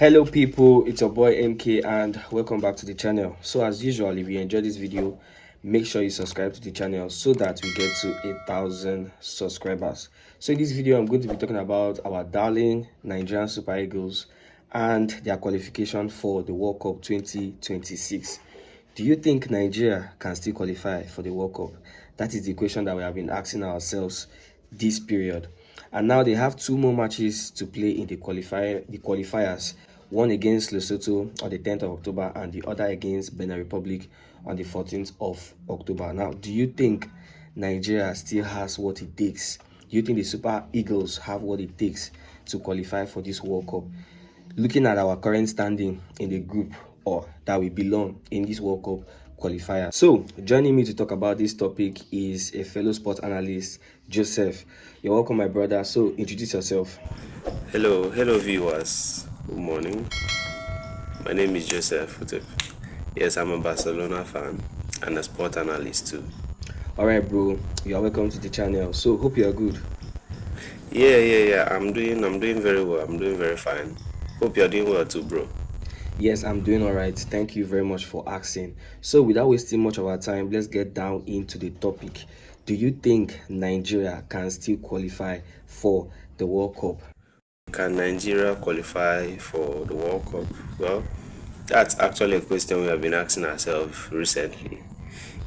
Hello people, it's your boy MK and welcome back to the channel. So as usual, if you enjoyed this video, make sure you subscribe to the channel so that we get to 8,000 subscribers. So in this video, I'm going to be talking about our darling Nigerian Super Eagles and their qualification for the World Cup 2026. Do you think Nigeria can still qualify for the World Cup? That is the question that we have been asking ourselves this period. And now they have two more matches to play in the qualifiers, one against Lesotho on the 10th of October and the other against Benin Republic on the 14th of October. Now, do you think Nigeria still has what it takes? Do you think the Super Eagles have what it takes to qualify for this World Cup? Looking at our current standing in the group or that we belong in this World Cup qualifier. So joining me to talk about this topic is a fellow sports analyst, Joseph. You're welcome, my brother. So introduce yourself. Hello viewers. Good morning. My name is Joseph. Yes, I'm a Barcelona fan and a sport analyst too. All right, bro. You are welcome to the channel. So hope you are good. Yeah. I'm doing very well. I'm doing very fine. Hope you're doing well too, bro. Yes, I'm doing all right. Thank you very much for asking. So without wasting much of our time, let's get down into the topic. Do you think Nigeria can still qualify for the World Cup? Can Nigeria qualify for the World Cup? Well, that's actually a question we have been asking ourselves recently.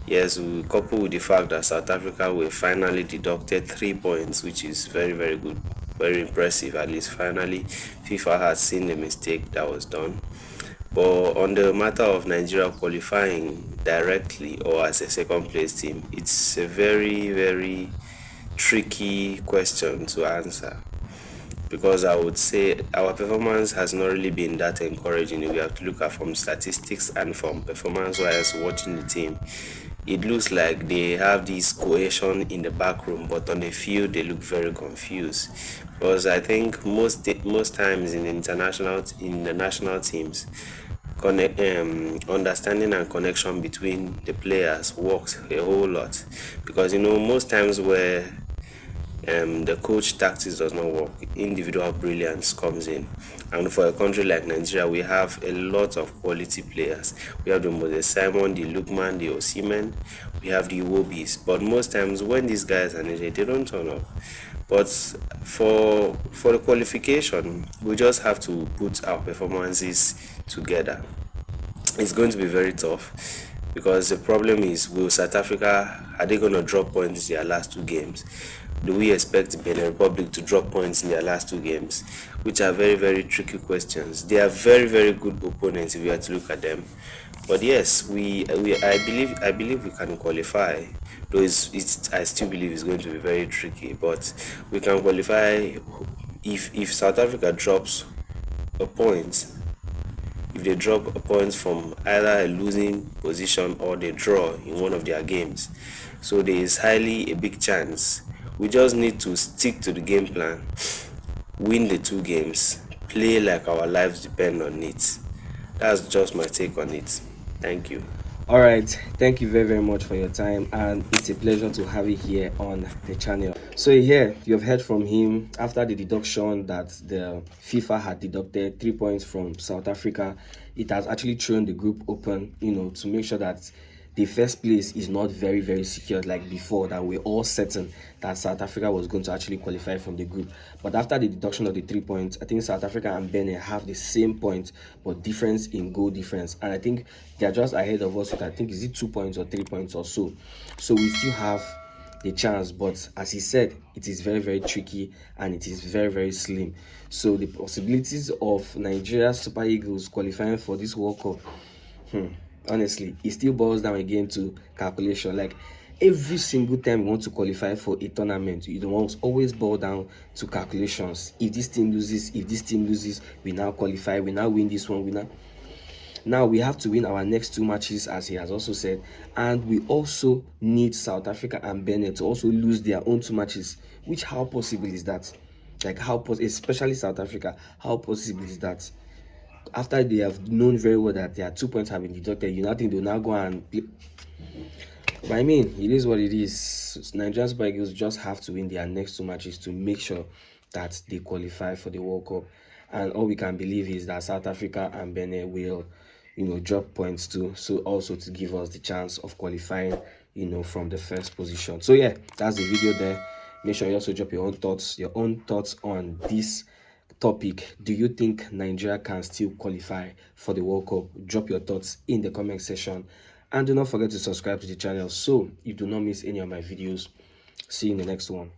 Yes, we couple with the fact that South Africa will finally deducted 3 points, which is very good, very impressive. At least finally, FIFA has seen the mistake that was done. But on the matter of Nigeria qualifying directly or as a second place team, it's a very tricky question to answer, because I would say our performance has not really been that encouraging. We have to look at from statistics and from performance wise watching the team. It looks like they have this cohesion in the back room, but on the field they look very confused. Because I think most times in the national teams, understanding and connection between the players works a whole lot. Because most times where the coach tactics does not work, individual brilliance comes in. And for a country like Nigeria, we have a lot of quality players. We have the Moses Simon, the Lukman, the Osimhen, we have the Iwobis. But most times when these guys are needed, they don't turn up. But for the qualification, we just have to put our performances together. It's going to be very tough, because the problem is, will South Africa, are they going to drop points in their last two games? Do we expect Benin Republic to drop points in their last two games? Which are very tricky questions. They are very good opponents if you have to look at them. But yes, I believe we can qualify. Though I still believe it's going to be very tricky, but we can qualify if South Africa drops a point. If they drop a point from either a losing position or they draw in one of their games. So there is highly a big chance. We just need to stick to the game plan, win the two games, play like our lives depend on it. That's just my take on it. Thank you. All right, thank you very much for your time, and it's a pleasure to have you here on the channel. So here you've heard from him after the deduction that the FIFA had deducted 3 points from South Africa. It has actually thrown the group open, to make sure that the first place is not very secured like before, that we're all certain that South Africa was going to actually qualify from the group. But after the deduction of the 3 points, I think South Africa and Benin have the same point but difference in goal difference, and I think they're just ahead of us with, I think, is it 2 points or 3 points or so. So we still have the chance, but as he said, it is very tricky and it is very slim. So the possibilities of Nigeria Super Eagles qualifying for this World Cup, honestly, it still boils down again to calculation. Like every single time you want to qualify for a tournament, you don't always boil down to calculations. If this team loses, we now qualify, we now win this one, now we have to win our next two matches, as he has also said, and we also need South Africa and Benin to also lose their own two matches. Which, how possible is that? Like especially South Africa, how possible is that? After they have known very well that their 2 points have been deducted, you now think they'll now go and play. But I mean, it is what it is. Nigerian Super Eagles just have to win their next two matches to make sure that they qualify for the World Cup. and all we can believe is that South Africa and Benin will, drop points too, so also to give us the chance of qualifying, from the first position. So yeah, that's the video there. Make sure you also drop your own thoughts on this topic. Do you think Nigeria can still qualify for the World Cup? Drop your thoughts in the comment section, and do not forget to subscribe to the channel so you do not miss any of my videos. See you in the next one.